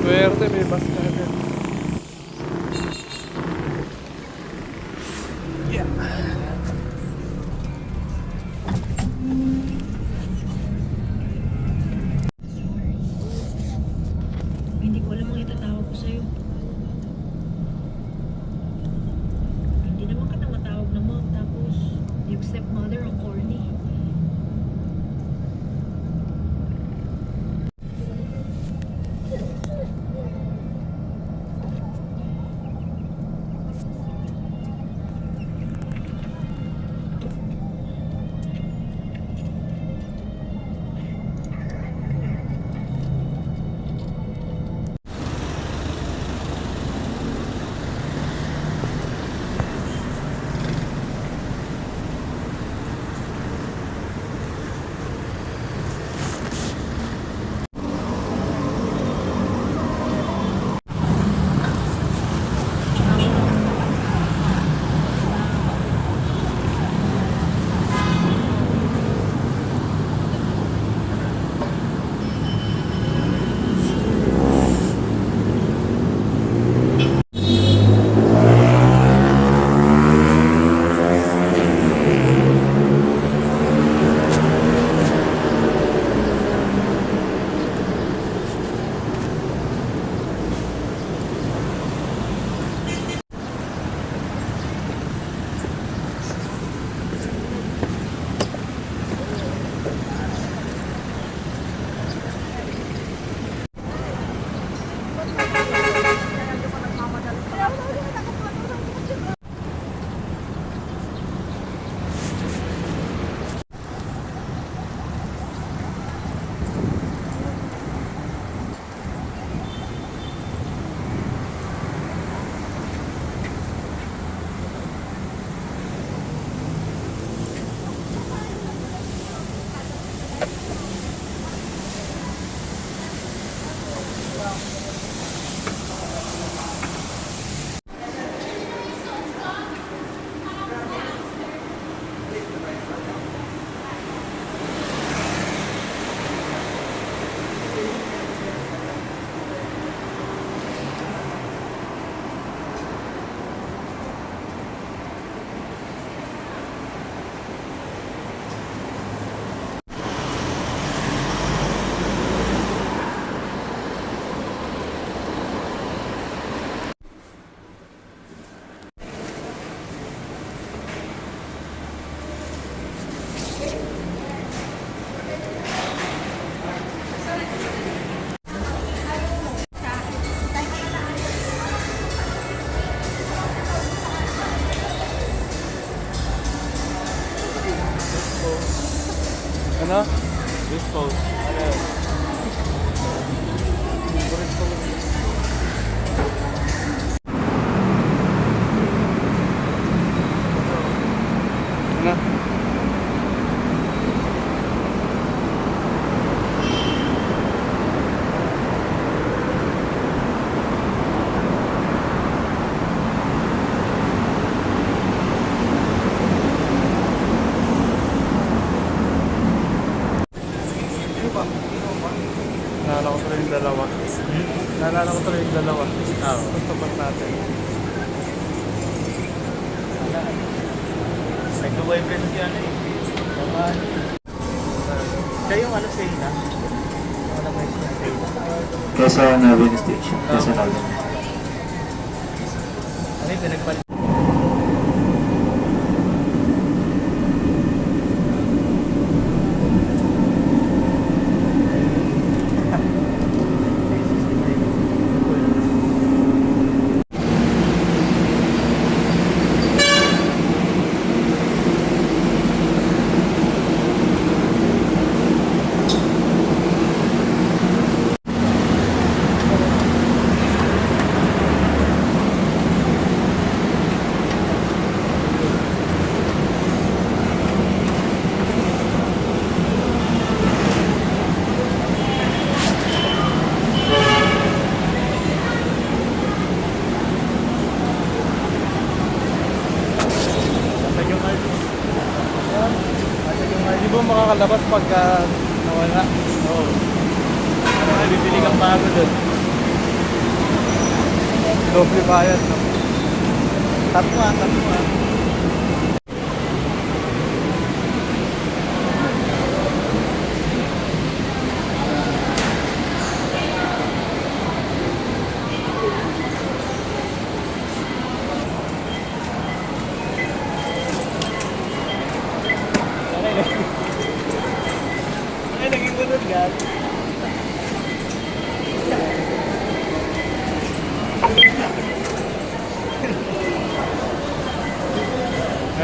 Swerte, may bus ka agad. Yeah. Hindi ko alam ang itatawag ko sa'yo. Hindi naman kita matawag na mom, tapos yung stepmother ang corny. Ano? This post. Ano? Naalala ko tuloy yung dalawa. Naalala ko tuloy yung dalawa. Tapat natin. Nag-boyfriend si ano eh. Siya yung ano sa'yo na? Wala mo yung sa'yo. Quezon Avenue Station. Quezon Avenue. Ano yung pinagpalit? Hindi mo makakalabas pagka nawala. Oo. Ano nga, bibili kang bago doon. Doble bayad, no? Tatlo ah. Ay, naging bunod gan.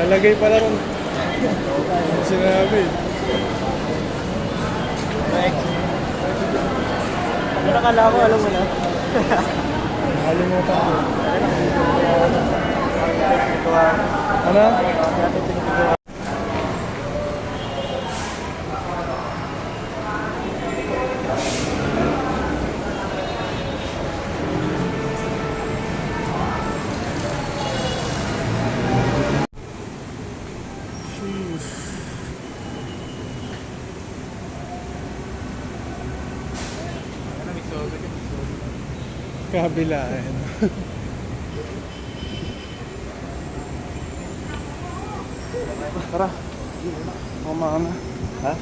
Nalagay pala ron. Ano sinabi? Ano kala ko, alam mo na? Nakalimutan ko. Ito ah. Ano? Kabilaan. Tara. Kumama na. Ha?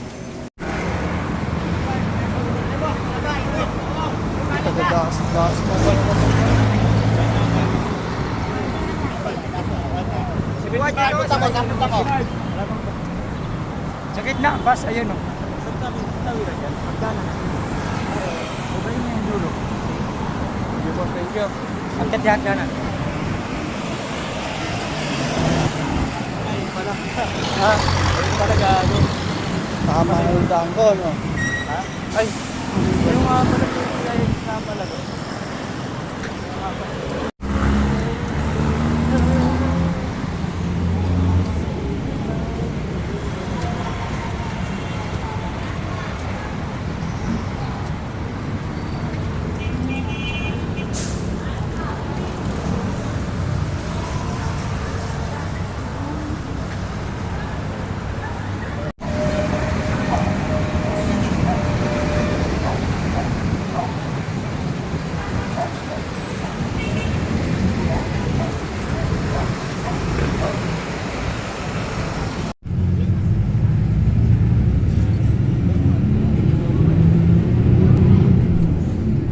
Taga-dakas mo ba naman? Sa gitna, bas, ayun o. Sige po, thank you. Ang katihan ka na. Ha? Ayun pala gago. Tama yung daan ko, no? Ha? Ay, yung mga pala yung na pala ko.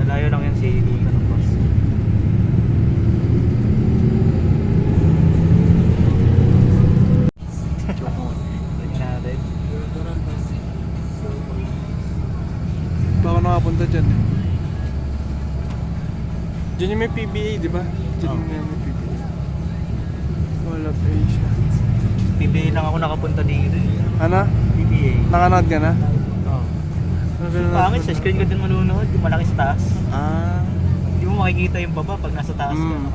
Nalayo lang yan si Ika ng boss. Natin. Baka nakapunta dyan. Diyan yung may PBA, di ba? Diyan yung may PBA. Wala pa siya. PBA lang ako nakapunta dito. Ano? PBA. Nakanood ka na? Oo. Nakanood Pangit, ka sa na? screen ko din manunood. Yung malaki sa taas. Ah. Hindi mo makikita yung baba pag nasa taas ka. Mm.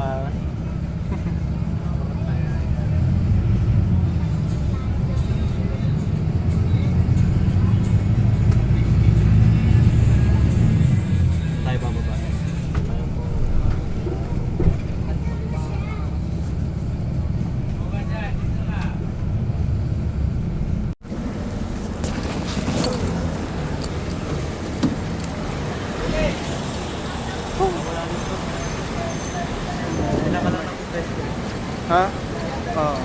Tayo bababa. Kailangan lang ng press ko. Ha? Oo.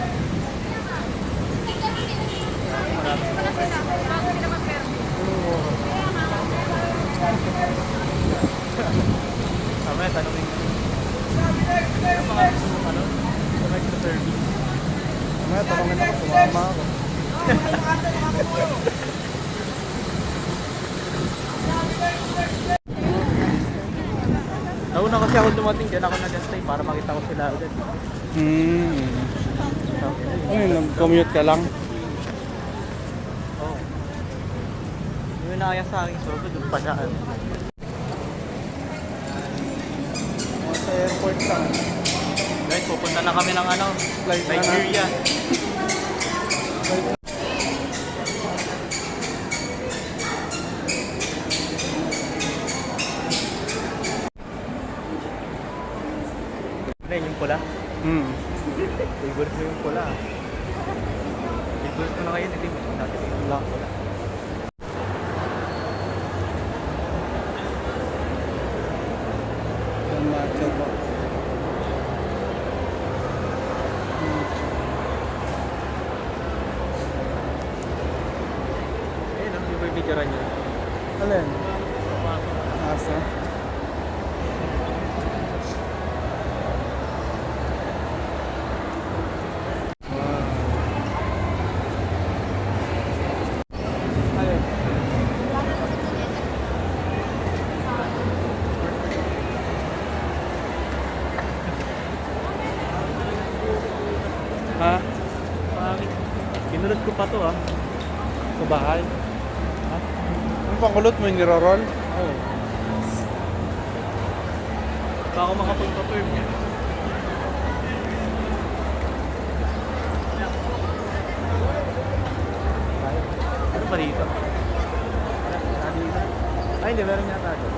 Mamaya tanongin ko. Ano mga gusto mo ano? Connect to service. Mamaya, tanongin ako, sumama ako. Nauna kasi ako dumating, dyan ako nag-stay para makita ko sila agad. Uy, nag-commute ka lang? Oo. Yung nakaya sa akin, so doon pa daan. Sa airport lang. Guys, pupunta na kami ng ano, Flight na Nigeria. Ano yun, yung pula? Favorite mo yung pula. Favorite ko na ngayon, hindi mo natin yung pula. Yan, matcha po. Plaza. Ha? Kinulot ko pa to ah. Sa bahay? Ha? Ano pang kulot mo yung niroroll? Oo. Baka ako makapag-perm niya. Ano ba dito? Ay, hindi. Meron yata ito.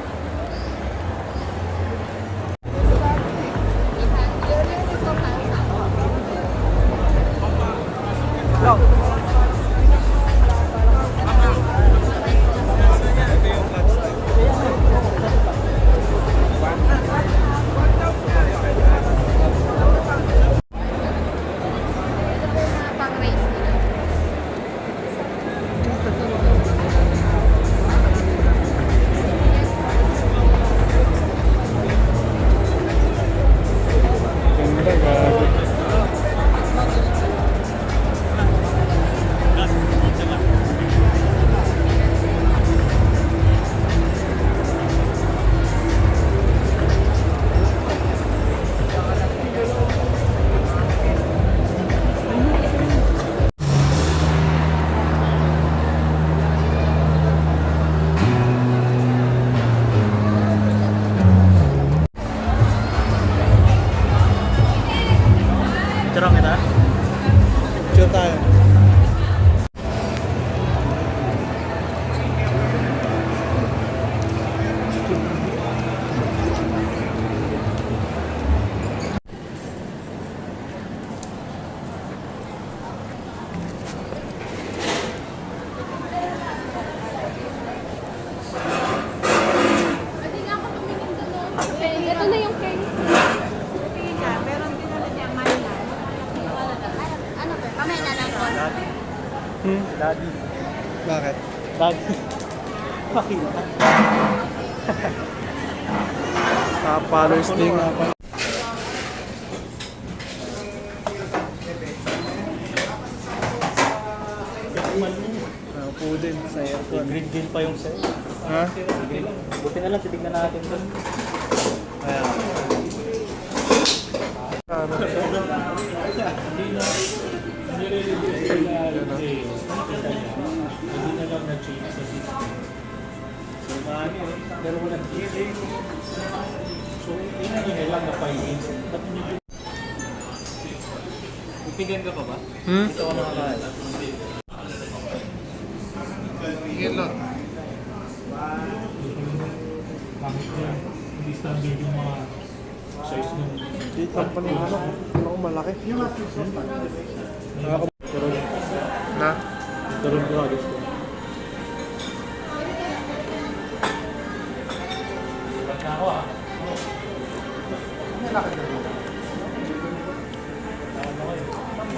Pang-race nila. Ganda, gago. Picture kita. Chill tayo. Pwede nga ako tumingin doon. Ito na yung cake. Tingin ka, meron din ulit yung manila. Ano ba? Kamay na lang po. Daddy. Hmm? Daddy. Bakit? Daddy. Pakita. Father's Day nga pa. Ako din sa aircon. Green din pa yung set. Ha? Buti na lang, titignan natin ito. Ayan. Ano? Hindi na lang na-change sa system. So, pero wala so, yun na yun lang na 5 inch. Ba't hindi yun? Ipigan ka pa ba? Ito ako nakakain. Tingin lang. Bakit yan? Hindi standard yung mga size ng Dito ang paningano. Ano ko malaki? Na? Tarong products ko. Ba't na ako ah?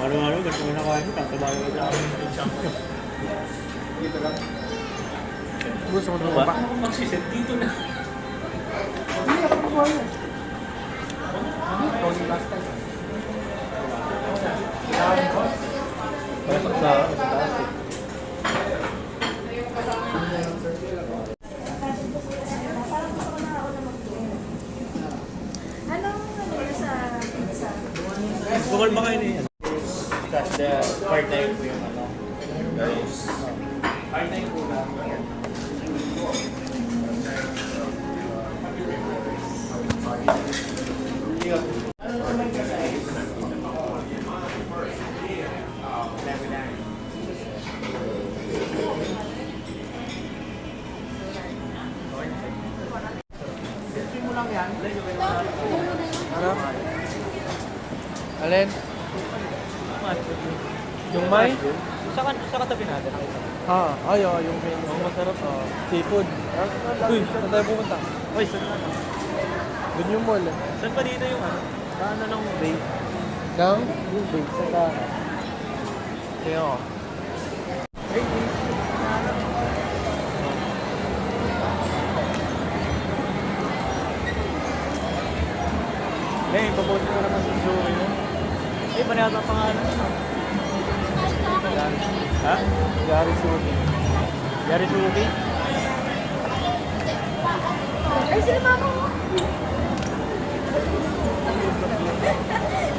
Maro-maro, gusto mo na kain mo, tatabayan ko sa akin. Gusto mo Ano ba? ba? Magsiset dito na. Pasok sa taas eh. Anong ano sa pizza? Bukal ba kayo niya? Cut the part na yun po yung ano. Guys. Part na yun po lang. Ano? Alin? Yung may? Sa katabi natin. Ha, ay, yung main. Ang masarap. Seafood. Uy, saan tayo pumunta? Uy, saan na? Doon yung mall. Saan pa dito yung ano? Saan na ng bay? Gang? Yung big. Sa ka. Kaya ako. Eh, papost mo naman sa Zoe mo. Eh, panayata pangalan mo. Ha? Gary Suki. Yari Suki? Ay, sila mama mo.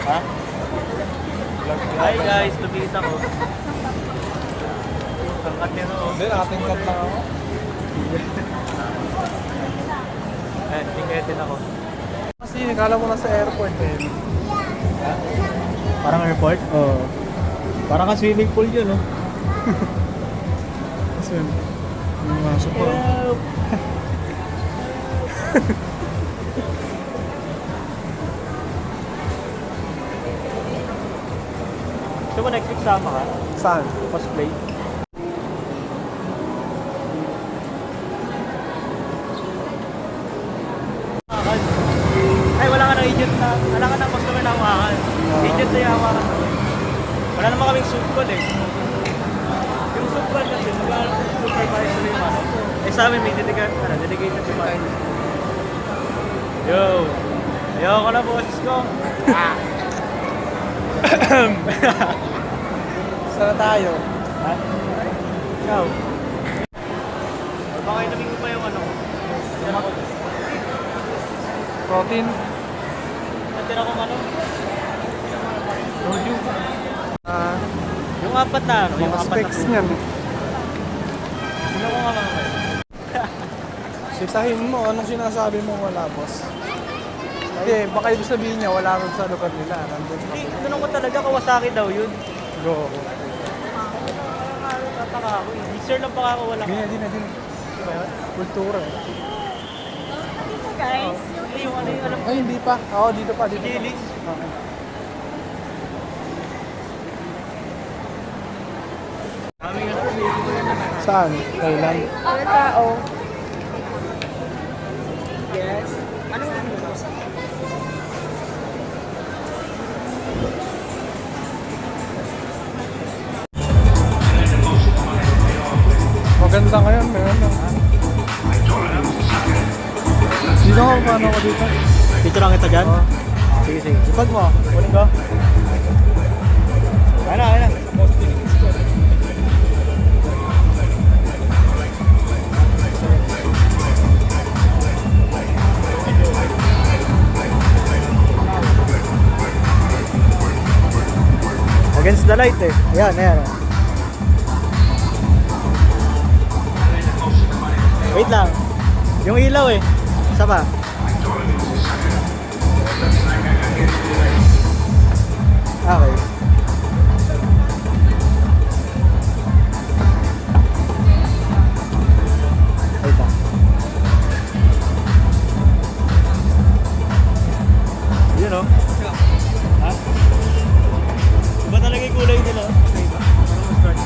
Ha? Hi guys, lupita ko. Ang katero. Hindi, nakatingkat lang ako. Eh, tingketin ako. Kasi kala mo na sa airport eh. Parang airport? Oo. Parang ka swimming pool yun, no? Kasi may masok ko. Help! Gusto mo next week sama ka? Saan? Cosplay? Ay, wala ka ng agent na, wala ka ng customer na hawakan. Agent na yung hawakan mo. Wala naman kaming soup call eh. Yung soup call kasi, mag-aaral ko supervisor yung ano. Eh sa amin may dedicated supervisor. Yo! Ayoko na boses ko. Saan na tayo? Ha? Ikaw? Baka inamin mo pa yung ano. Protein? Natira kong ano. Roju? Yung apat na ano. Yung Mga apat specs na niyan. Sino ko nga mga Sisahin mo, anong sinasabi mo wala, boss? Hindi, baka ibig sabihin niya, wala rin sa lugar nila. Nandun pa. Hindi, tanong ko talaga, Kawasaki daw yun. Go. Tataka ako eh. Sir lang pa ako, wala ka. Hindi na. Ba yun? Kultura eh. Guys, Hindi, yung ano yung alam ko. Ay, hindi pa. Oo, dito pa. Dito pa. Gilis. Okay. Kami nga na, baby ko yan naman. Saan? Thailand? ano tao? Yes. Ano nga nito? Maganda ngayon, meron lang. Dito ka, paano ako dito? Dito lang kita dyan? Oo. Sige, sige. Ipag mo. Kunin ko. Kaya na. Against the light eh. Ayan. Wait lang. Yung ilaw eh. Isa pa. Okay. Wait lang. Yun oh. Ha? Iba talaga yung kulay nila. Parang mustard.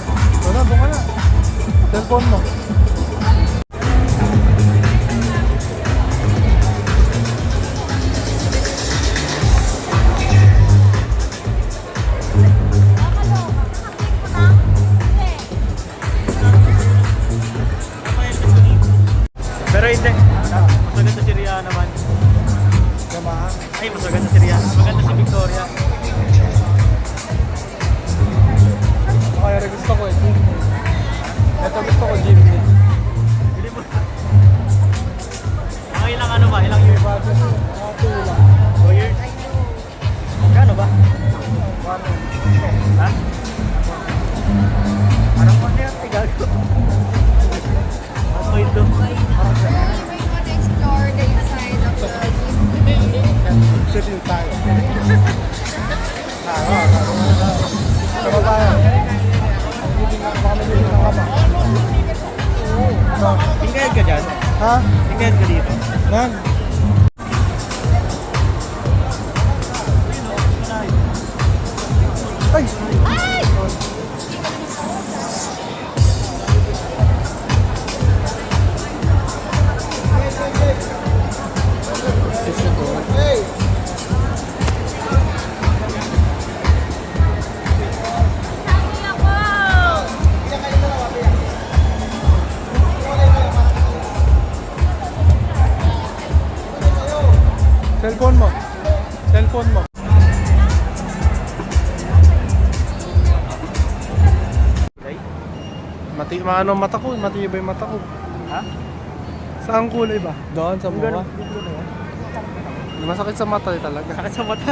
Wala, buka na. Cellphone mo. Pero hindi. Mas maganda si Rihanna naman. Gamahan. Ay, mas maganda si Rihanna. Maganda si Victoria. Okay, gusto ko eh. Jimny. Ito gusto ko, Jimny. Bili mo. Mga ilang ano ba? Ilang years? Budget. Mga 2 lang. 2 years? Kano ba? Ha? Parang pa kaya tigago. Ano ito? We want to explore the inside of the gym. Sitting tayo. Saka tayo. Baka may hindi ng kama. Tingkayad ka dyan? Ha? Tingkayad ka dito? Nan? Ay! Cellphone mo. phone mo. Okay? Maano mata ko, matibay mata ko. Ha? Saan kulay ba? Doon sa Yung mukha. ganun, yung ganun na yan. Masakit sa mata talaga. Sakit sa mata.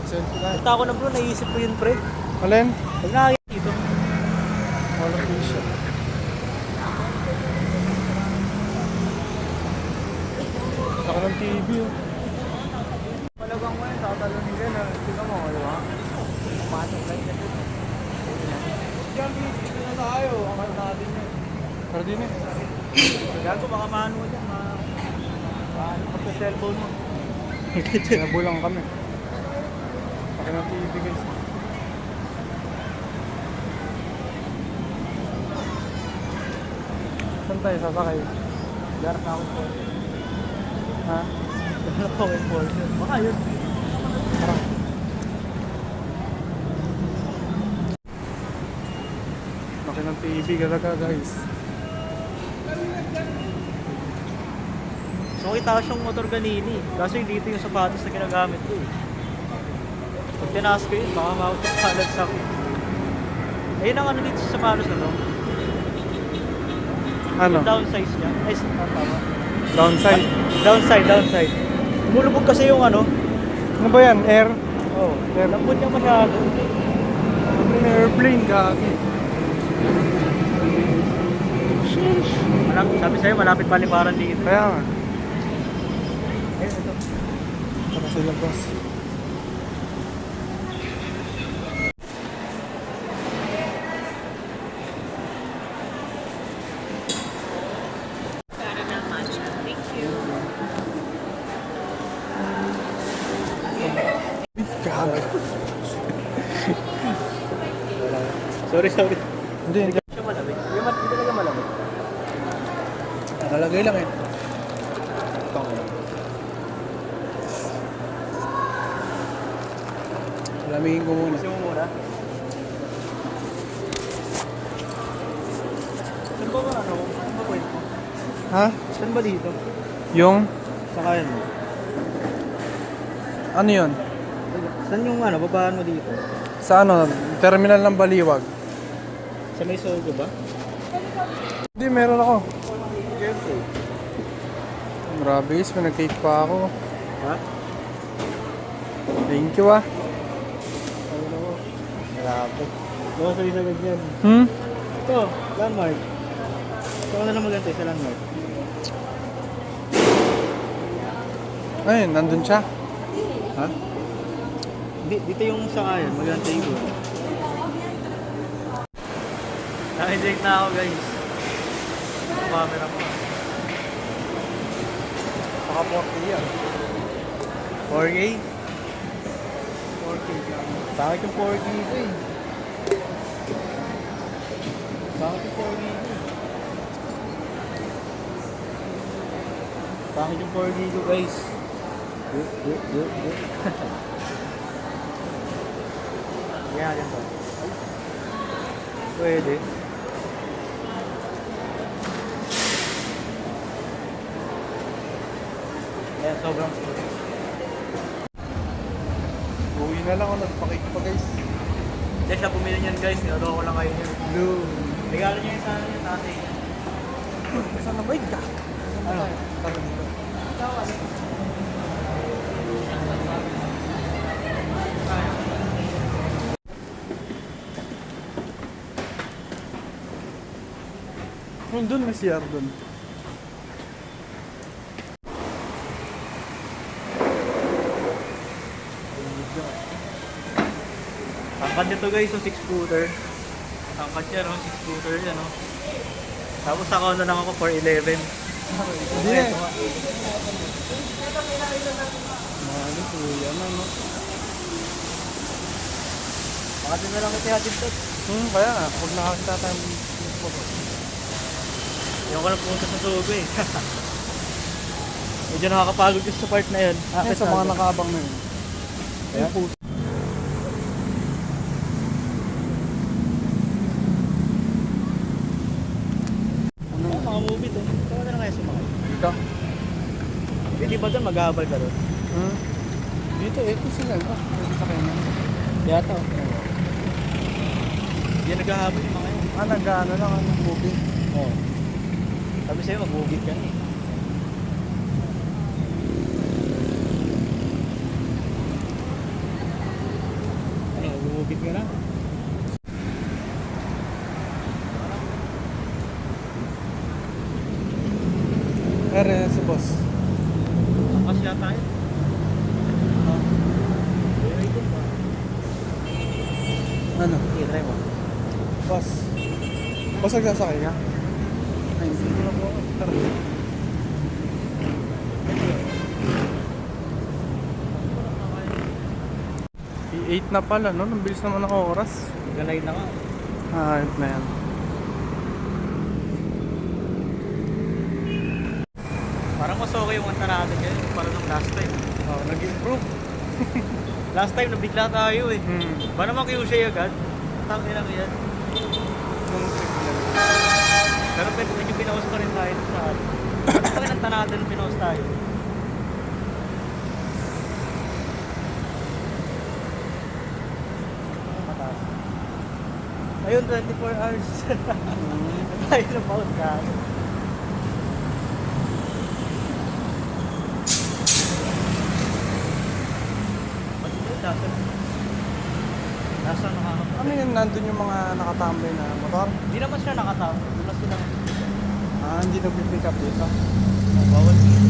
Selfie tayo. Basta ako na bro, naisip ko yun pre. Alin? Pag nakakita dito. Wala siya. Saka ng TV oh. Malagang mo yun, tatalonin ka na. Tingnan mo, di ba? Pumasok lang yan. Diyan, dito na tayo. Angat natin yun. Pero din eh. Gago, baka maano dyan. Maano ka sa cellphone mo. Nabulang kami. Saka ng TV guys. Saan tayo sasakay? Garap na ako po. Ha? Garap ako yung Porsche. Baka yun. Laki ng TV talaga guys. So itaas yung motor ganini. Kaso dito yung sapatos na ginagamit ko eh. Pag tinaas ko yun, baka maut yung salad sa akin. Ayun ang ano dito sa sapatos na to. Ano? Yung downsize niya. Ay, tama. Downside. Downside. Umulubog kasi yung ano. Ano ba yan? Air? Oh, Air. lambot niya masyado. Ano na airplane gagi? Sabi sa'yo, malapit balibaran dito. Kaya nga. Ayun, ito. Saka sila boss. Gago. Sorry. Hindi, hindi. Siya malamig. Hindi talaga malamig. Nakalagay lang eh. Lamigin ko muna. Gusto mo muna? Saan ba ano? Saan ba pwede? Ha? Saan ba dito? Yung? Sa kaya mo? Ano yun? Saan yung ano? Babaan mo dito? Sa ano? Terminal ng Baliwag. Sa may Sogo ba? Hindi, meron ako. Careful. Grabe guys, may nag-cake pa ako. Ha? Thank you ah. Ano mo? Grabe. Ano sa isa ganyan? Ito, landmark. Ito na lang magantay sa landmark. Ayun, nandun siya. Ha? Dito yung sakayan, magantay ko. Naka-inject na ako guys. Ang camera mo. Baka 40 yan. 4K? 40 yan. Bakit yung 4K ito eh? Bakit yung 4K ito eh? Bakit yung 4K ito guys? Kaya ganito. Pwede. Ayan, sobrang Uwi na lang ako, nagpa-cake pa guys. Hindi siya bumili niyan guys, nilato ko lang kayo niyan. Blue. Regalo niya yung sana niya tatay niya. Saan na ba yun ka? Ano? Tara dito. Doon may CR doon. Tangkad nito guys, yung 6-footer. Tangkad niya, no? 6-footer yan, no? Tapos ako na lang ako 411. Hindi eh. Mahali po yan ano. Bakit na lang kita hatid to? Kaya nga, pag nakakita tayo Yung ko na pumunta sa Sogo eh. Medyo nakakapagod yung sa part na yun. sa mga nakaabang na yun. Yung puso. Mga movie to. Ikaw na lang kaya sumakay. Ikaw? Hindi ba doon maghahabal ka doon? Hmm? Dito, ito sila. Ito sa kanya. Yata. Hindi naghahabol yung mga yun. Nag-ano lang, movie. Oo. Sabi sa'yo, mag-ugit ka na eh. Ano, bumugit ka na? Si boss. Angkas yata yun. Ano? I-try mo. Boss. Boss, nagsasakay ka? Ay, hindi ko na po. Tara. I-8 na pala, no? Ang bilis naman ng oras. Ganay na nga. Ito na yan. Parang mas okay yung kanta natin ngayon. Parang ng last time. Nag-improve. Last time, nabigla tayo eh. Hmm. Ba naman QC agad? Tangin lang yan. Pero medyo pinawas pa rin tayo sa atin. Ano pa kinanta natin pinawas tayo? Mataas. Ayun, 24 hours. Tayo na mount ka. Ba't yun? Nasa nakakapag. Ano yun, nandun yung mga nakatambay na motor? Hindi naman siya nakatawa. Hindi naman sila. Hindi nag-pick up dito. Bawal dito.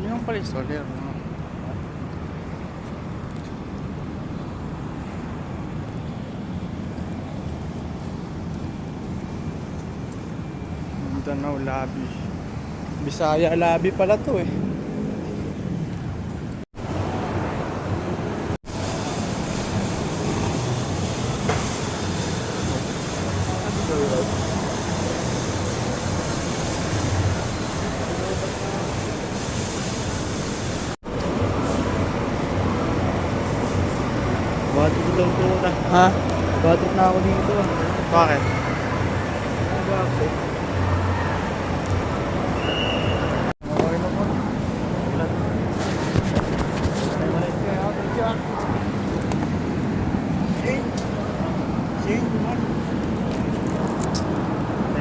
Yun yung pala yung soler, no? Mindanao Labi. Bisaya Labi pala to eh. Batrip daw po na. Ha? Batrip na ako dito. Bakit? Okay na po.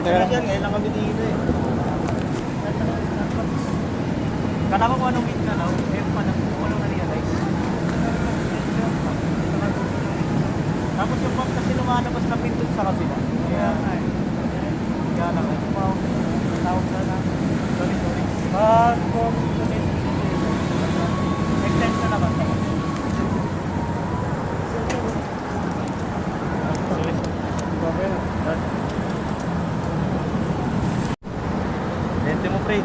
Teka lang yan, ngayon lang kami dito eh. Kala ko kung anong meet ka now, eh pa na kung anong na-realize. Tapos yung pag kasi lumalabas na pindot sa kabila. Kaya nga eh. Kaya lang, tawag na lang. Sorry. Pag-com to extend na naman. Okay na. Lente mo, pre.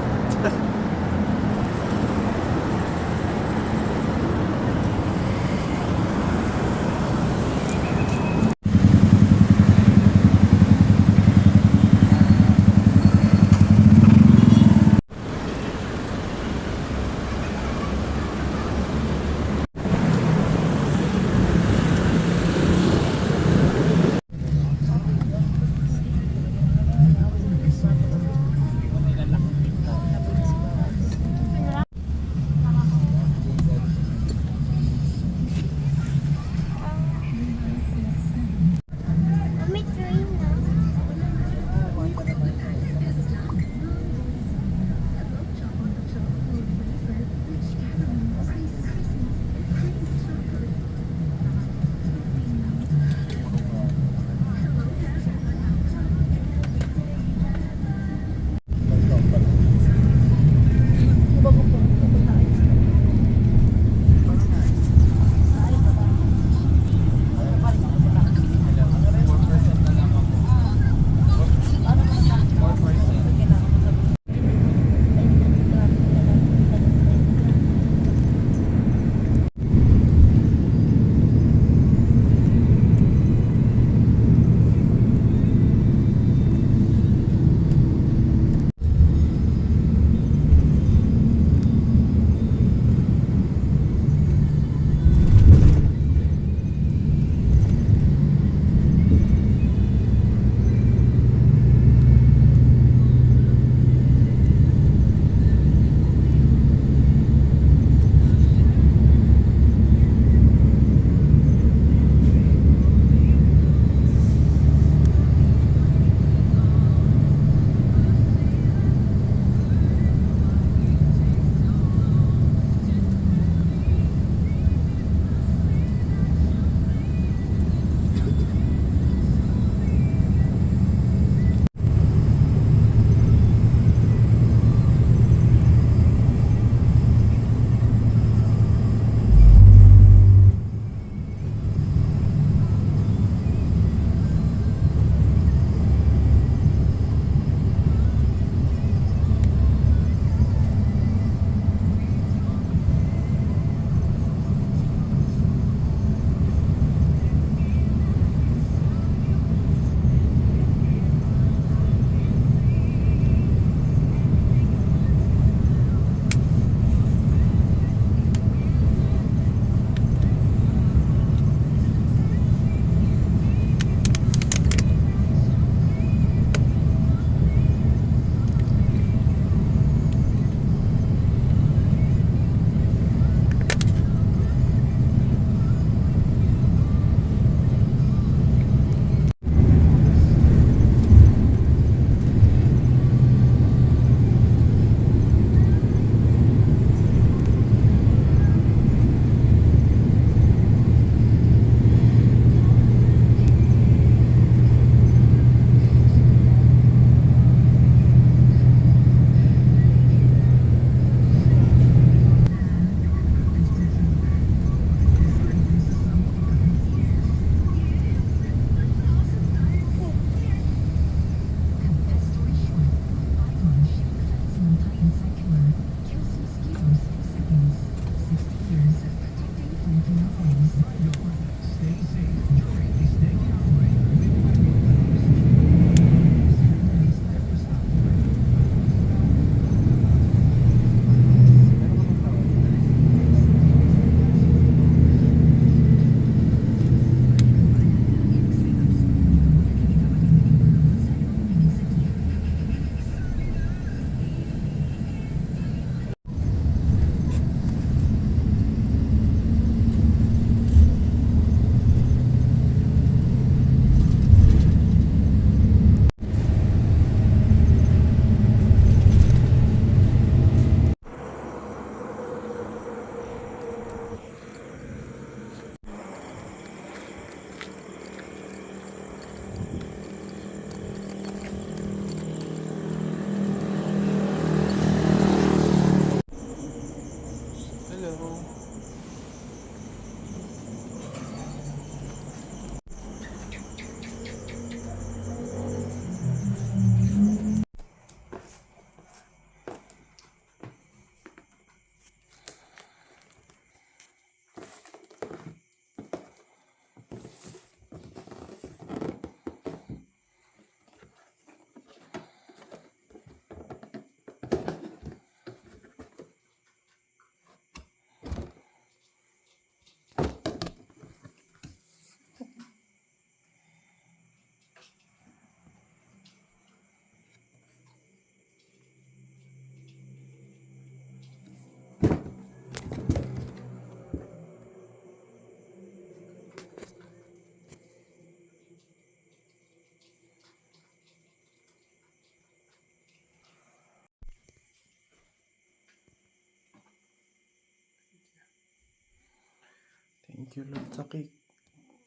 Thank you Lord sa cake.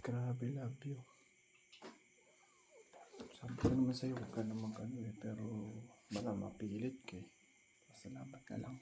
Grabe, love you. Sabi ko naman sa'yo, huwag ka naman pero baka mapilit ka eh. Salamat na lang.